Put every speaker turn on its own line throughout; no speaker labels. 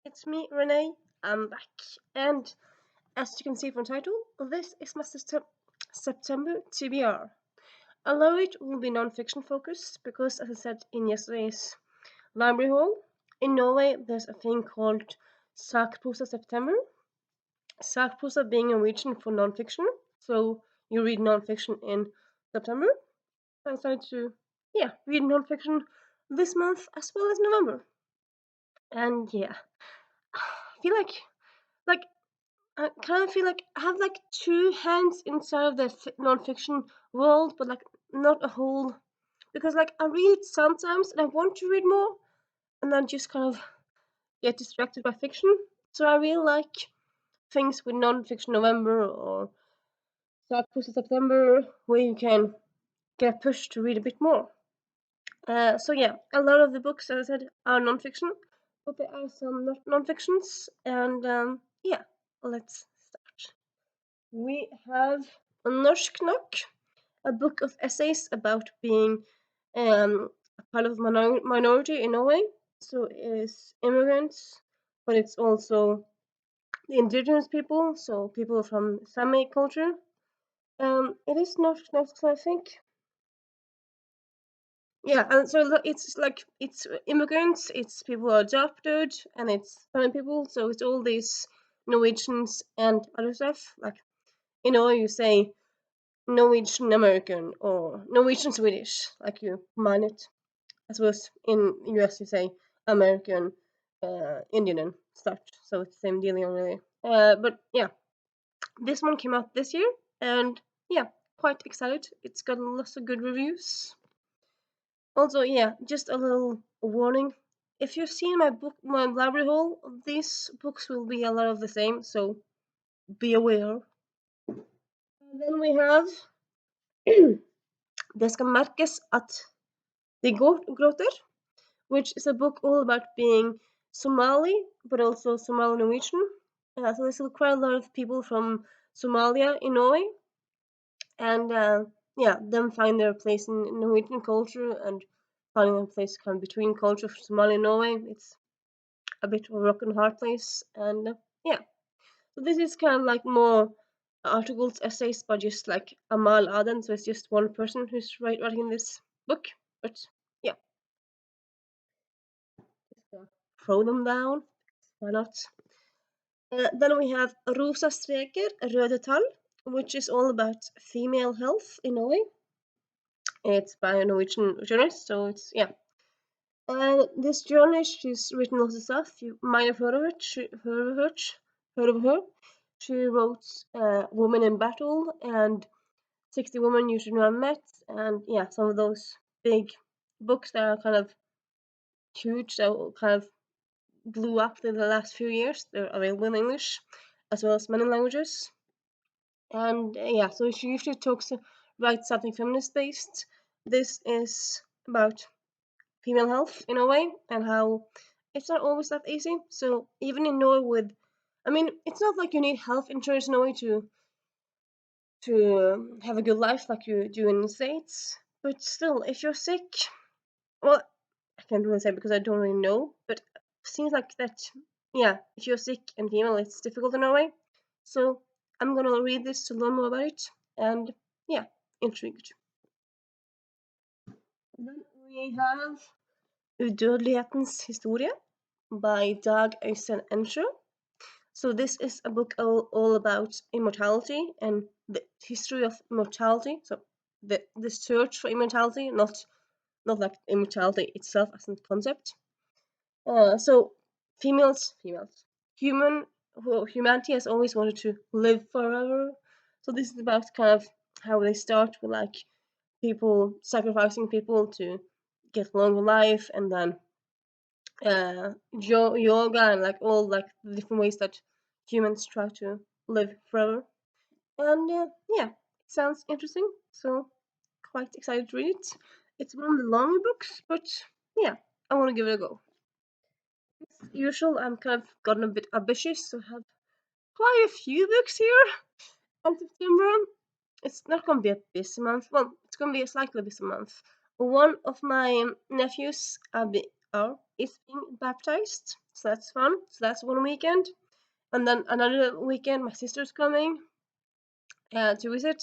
It's me, Renee. I'm back. And as you can see from the title, this is my September TBR. Although it will be non-fiction focused, because as I said in yesterday's library haul, in Norway there's a thing called Sakprosa September. Sakprosa being Norwegian for non-fiction, so you read non-fiction in September. I decided to, read non-fiction this month as well as November. And I feel like I kind of feel like I have like two hands inside of the non-fiction world, but like not a whole. Because like I read sometimes and I want to read more, and then just kind of get distracted by fiction. So I really like things with non-fiction November or Pussy September, where you can get pushed to read a bit more. So a lot of the books, as I said, are non-fiction, but there are some not non-fictions, and let's start. We have Norsk Nok, a book of essays about being a part of minority in Norway. So it is immigrants, but it's also the indigenous people, so people from Sami culture. It is Norsk Nok, I think. Yeah, and so it's immigrants, it's people who are adopted, and it's Sami people. So it's all these Norwegians and other stuff. Like in Norway, you say Norwegian American or Norwegian Swedish, like you mine it. I suppose in US you say American Indian and such, so it's the same dealing really. But this one came out this year, and quite excited. It's got lots of good reviews. Also, just a little warning. If you've seen my library haul, these books will be a lot of the same, so be aware. And then we have Det skal merkes at de gråter, which is a book all about being Somali, but also Somali Norwegian. So there's quite a lot of people from Somalia in Norway, and them find their place in Norwegian culture and finding a place kind of between culture of Somalia and Norway. It's a bit of a rock and hard place, and so this is kind of like more articles, essays by just like Amal Aden, so it's just one person who's writing this book, but yeah, just throw them down. Why not? Then we have Rosa streker, røde tall, which is all about female health in Norway. It's by a Norwegian journalist, so it's this journalist, she's written lots of stuff. You might have heard of it. Heard of her. She wrote "Women in Battle" and "60 Women You Should Know Have Met," and some of those big books that are kind of huge, that kind of blew up in the last few years. They're available in English as well as many languages. And so she usually writes something feminist based. This is about female health in a way and how it's not always that easy. So even in Norway, it's not like you need health insurance in Norway to have a good life like you do in the States. But still, if you're sick, well, I can't really say because I don't really know, but it seems like that, if you're sick and female, it's difficult in Norway. So I'm gonna read this to learn more about it, and intrigued. Then we have Udødelighetens historie by Dag Øystein Ensjø. So this is a book all about immortality and the history of immortality. So the search for immortality, not like immortality itself as a concept. So humanity has always wanted to live forever. So this is about kind of how they start with like people sacrificing people to get longer life, and then yoga and like all like the different ways that humans try to live forever. And it sounds interesting, so quite excited to read it. It's one of the longer books, but I want to give it a go. As usual, I'm kind of gotten a bit ambitious, so I have quite a few books here. And September, it's not going to be a busy month. Well, it's going to be a slightly busy month. One of my nephews is being baptized, so that's fun. So that's one weekend, and then another weekend my sister's coming to visit,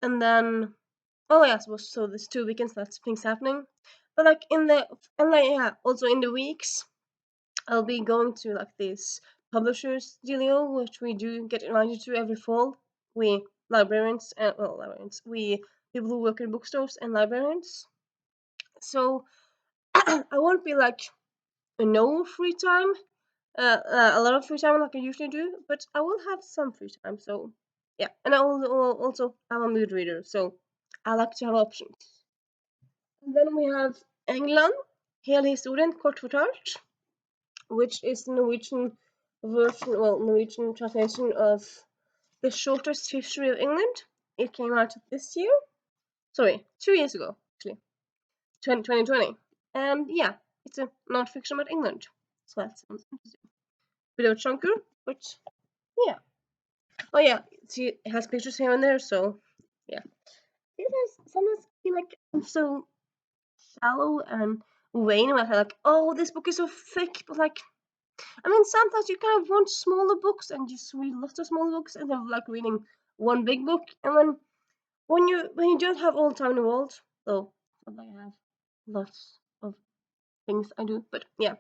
and then oh yeah, so there's 2 weekends that's things happening. But like in the and like yeah, also in the weeks I'll be going to like this publishers dealio, which we do get invited to every fall. We librarians, we people who work in bookstores and librarians. So I won't be like no free time, a lot of free time like I usually do, but I will have some free time. So yeah, and also I'm a mood reader, so I like to have options. And then we have England, Hele historien kort fortalt, which is the Norwegian version, well, Norwegian translation of the shortest history of England. It came out this year. Sorry, 2 years ago, actually, 2020. And yeah, it's a non-fiction about England. So that sounds interesting. Bit of a chunker, but yeah. Oh yeah, see, it has pictures here and there, so yeah. It has sometimes feel like I'm so shallow and vain about how like, oh, this book is so thick, but like I mean, sometimes you kind of want smaller books and just read lots of smaller books instead of like reading one big book. And when you don't have all the time in the world, though, not like I have lots of things I do, but yeah,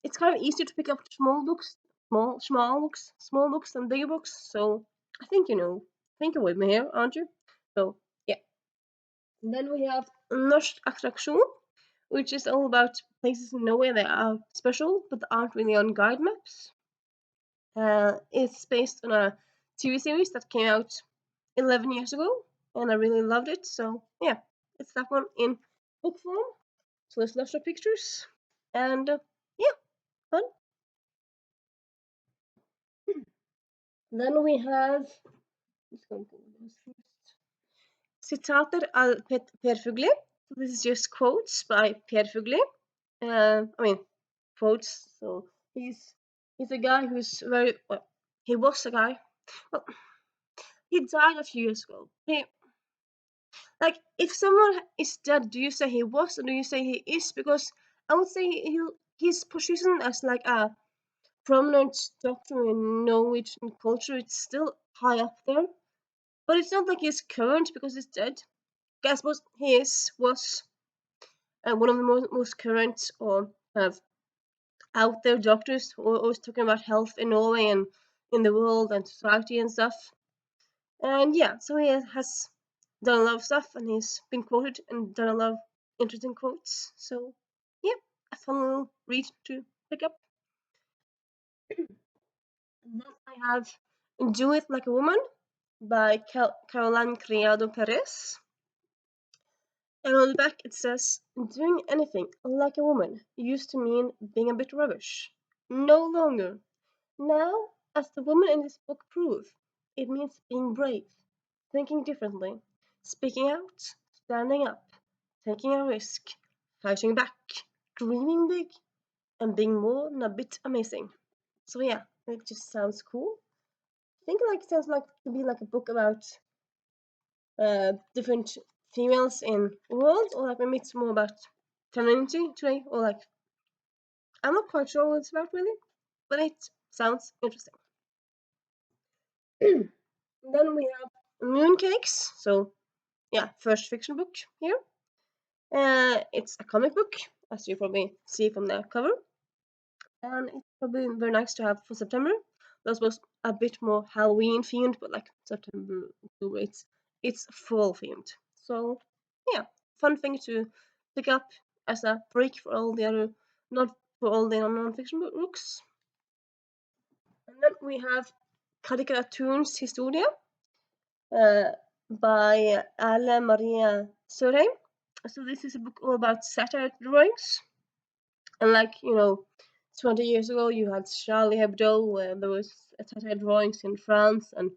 it's kind of easier to pick up small books, small books than bigger books. So I think I think you're with me here, aren't you? So yeah. And then we have Norsk Attraksjon, which is all about places in Norway that are special but aren't really on guide maps. It's based on a TV series that came out 11 years ago, and I really loved it. So yeah, it's that one in book form. So there's lots of pictures, and yeah, fun. Then we have. Let's go this first. Citater av Per Fugli. So this is just quotes by Per Fugli. I mean, quotes. So he's a guy who's very well. He was a guy. Well, he died a few years ago. Like, if someone is dead, do you say he was or do you say he is? Because I would say his position as like a prominent doctor in Norwegian culture, it's still high up there. But it's not like he's current because he's dead. I suppose was one of the most current or kind of out there doctors who are always talking about health in Norway and in the world and society and stuff. And yeah, so he has done a lot of stuff and he's been quoted and done a lot of interesting quotes. So yeah, a fun little read to pick up. And then I have Do It Like a Woman by Caroline Criado Perez. And on the back it says, doing anything like a woman used to mean being a bit rubbish. No longer. Now, as the women in this book prove, it means being brave, thinking differently, speaking out, standing up, taking a risk, fighting back, dreaming big, and being more than a bit amazing. So yeah, it just sounds cool. I think like it sounds like to be like a book about different females in the world, or like maybe it's more about femininity today, or like I'm not quite sure what it's about really, but it sounds interesting. Then we have Mooncakes. So yeah, first fiction book here. It's a comic book, as you probably see from the cover, and it's probably very nice to have for September. That was a bit more Halloween themed, but like September, October, it's fall themed. So yeah, fun thing to pick up as a break for all the other not for all the non-fiction books. And then we have Karikaturens Historia uh, by Alle Maria Sørheim. So this is a book all about satire drawings. And like, 20 years ago you had Charlie Hebdo where there was satire drawings in France and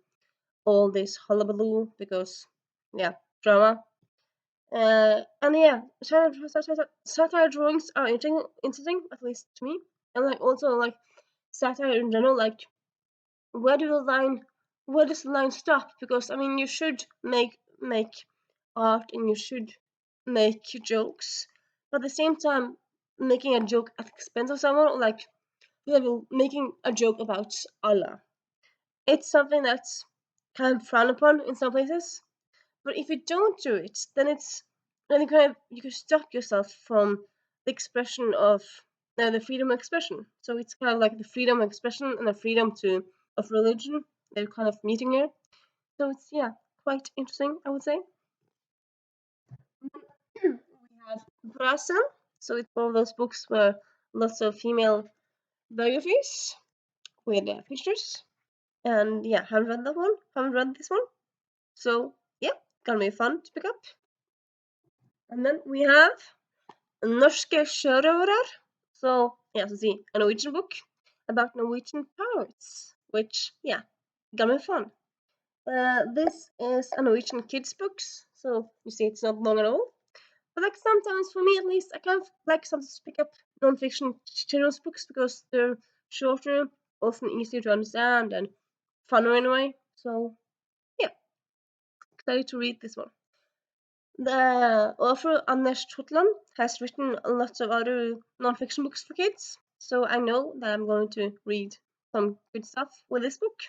all this hullabaloo because, yeah, drama. And yeah, satire drawings are interesting, at least to me. And like also like satire in general, like where do the line where does the line stop? Because I mean you should make art and you should make jokes, but at the same time making a joke at the expense of someone, or like, for example, making a joke about Allah. It's something that's kind of frowned upon in some places. But if you don't do it, then you can stop yourself from the expression of the freedom of expression. So it's kind of like the freedom of expression and the freedom to of religion. They're kind of meeting here. So it's quite interesting, I would say. We have Brasa. So it's one of those books where lots of female biographies with pictures. And haven't read that one. Haven't read this one. So gonna be fun to pick up. And then we have Norske sjørøvere. So a Norwegian book about Norwegian pirates, which gonna be fun. This is a Norwegian kids books, so you see it's not long at all. But like sometimes, for me at least, I kind of like sometimes to pick up non-fiction children's books because they're shorter, often easier to understand, and funner in a way. So excited to read this one. The author Anders Totland has written lots of other non-fiction books for kids, so I know that I'm going to read some good stuff with this book.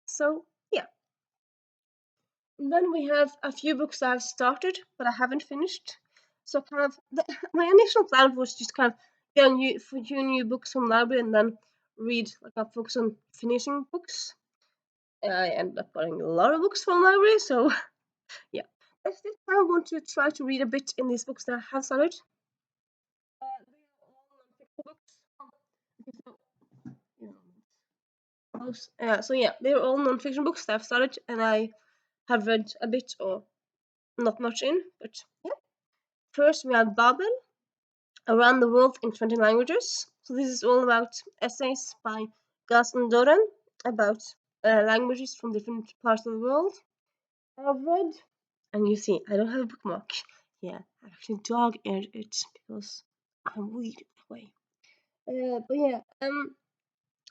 So and then we have a few books that I've started but I haven't finished. So kind of my initial plan was just kind of get a few new books from the library and then read, like I focus on finishing books. I ended up getting a lot of books from the library, so yeah. I still kind of want to try to read a bit in these books that I have started. They're all non-fiction books that I've started and I have read a bit or not much in, but First we have Babel, Around the World in 20 Languages. So this is all about essays by Gaston Doran about languages from different parts of the world. I've read, and you see, I don't have a bookmark. I actually dog-eared it because I'm weak that way.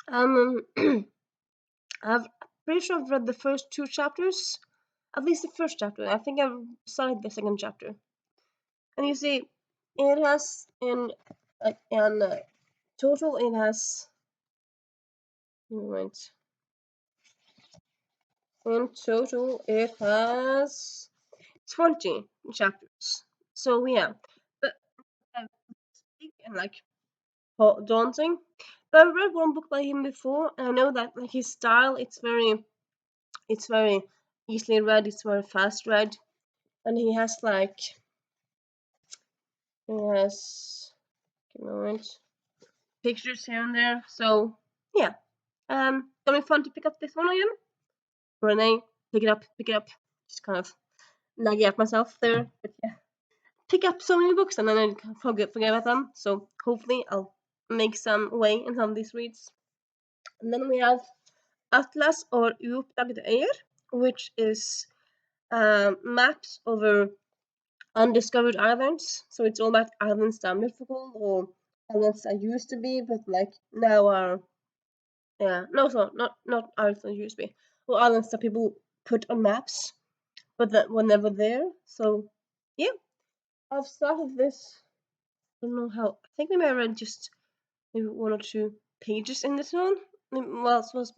I'm pretty sure I've read the first two chapters, at least the first chapter. I think I've started the second chapter. And you see, it has in total it has moment. In total it has 20 chapters. So but big and like daunting. But I've read one book by him before, and I know that like his style, it's very easily read. It's very fast read, and he has give me a moment, pictures here and there. So gonna be fun to pick up this one again. Renee, pick it up. Just kind of nagging at myself there, but pick up so many books and then I forget about them. So hopefully I'll make some way in some of these reads. And then we have Atlas or Uoppdagede øyer, which is maps over undiscovered islands. So it's all about islands that are mythical or islands that used to be, but like now are not islands that used to be, or islands that people put on maps, but that were never there. So I've started this. I don't know how. I think maybe I read just maybe one or two pages in this one. Well, it was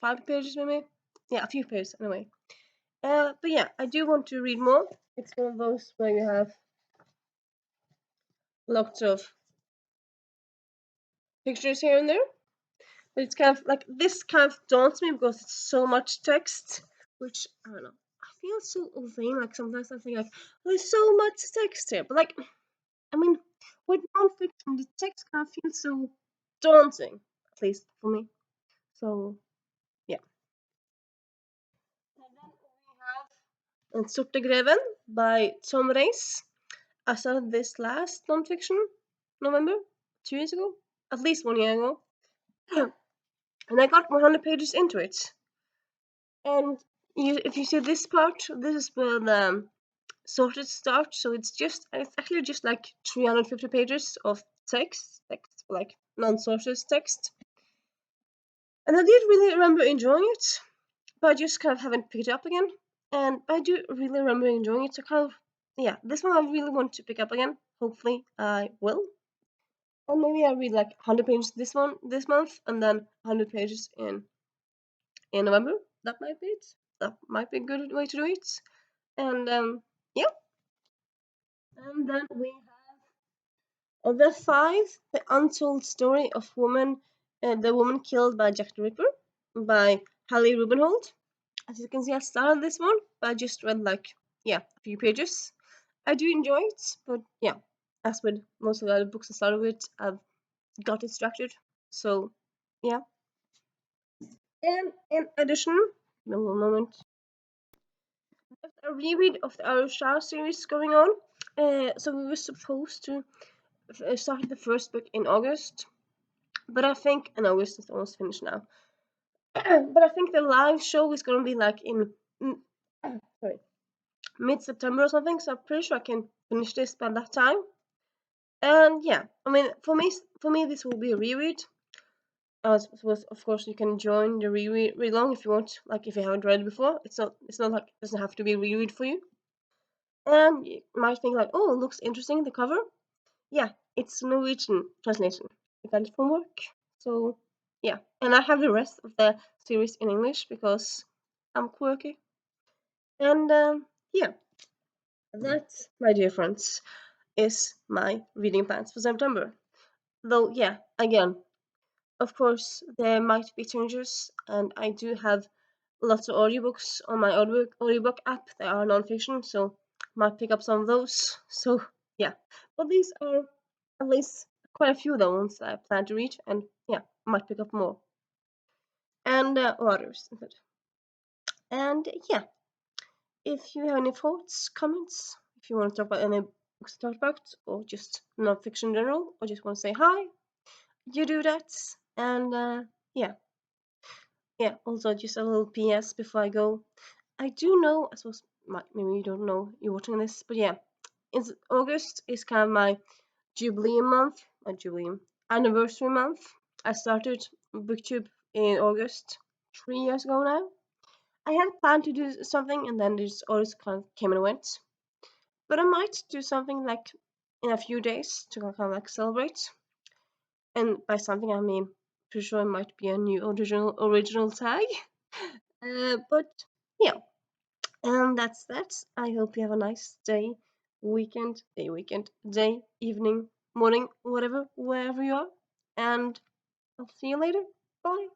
5 pages maybe. A few pages anyway. But I do want to read more. It's one of those where you have lots of pictures here and there. But it's kind of like this kind of daunts me because it's so much text, which I don't know. I feel so vain. Like sometimes I think like there's so much text here, but like I mean, with non-fiction, the text kind of feels so daunting, at least for me. So and Sortegreven by Tom Reis. I started this last non-fiction November, 2 years ago, at least 1 year ago, and I got 100 pages into it. And if you see this part, this is where the sorted start. So it's actually just like 350 pages of text like non-sorted text. And I did really remember enjoying it, but I just kind of haven't picked it up again. And I do really remember enjoying it, so kind of this one I really want to pick up again. Hopefully I will. And maybe I read like 100 pages this month, and then 100 pages in November. That might be it. That might be a good way to do it. And yeah, and then we have the five, the untold story of the woman killed by Jack the Ripper, by Hallie Rubenhold. As you can see, I started this one, but I just read like a few pages. I do enjoy it, but yeah, as with most of the other books I started with, I've got distracted. So yeah. And in addition, no moment, a reread of the Irish Child series going on. So we were supposed to start the first book in August, but I think, and August is almost finished now. But I think the live show is going to be like in sorry, mid-September or something. So I'm pretty sure I can finish this by that time. And yeah, I mean, for me, this will be a reread. Of course, you can join the reread along if you want. Like if you haven't read it before, it's not like it doesn't have to be a reread for you. And you might think like, oh, it looks interesting, the cover. Yeah, it's Norwegian translation. I got it from work. So yeah, and I have the rest of the series in English because I'm quirky. And yeah, that, my dear friends, is my reading plans for September. Though yeah, again, of course there might be changes, and I do have lots of audiobooks on my audiobook app that are non-fiction, so might pick up some of those. So yeah, but these are at least quite a few of the ones that I plan to read, and yeah, might pick up more and others. And yeah, if you have any thoughts, comments, if you want to talk about any books to talk about, or just non-fiction in general, or just want to say hi, you do that. And yeah, also just a little PS before I go. I do know, I suppose maybe you don't know, you're watching this, but yeah, it's August is kind of my Jubilee month, not Jubilee, anniversary month. I started BookTube in August 3 years ago now. I had planned to do something, and then this always kind of came and went. But I might do something like in a few days to kind of like celebrate. And by something I mean, pretty sure it might be a new original tag. But yeah, and that's that. I hope you have a nice day, day, evening, morning, whatever, wherever you are. And I'll see you later. Bye.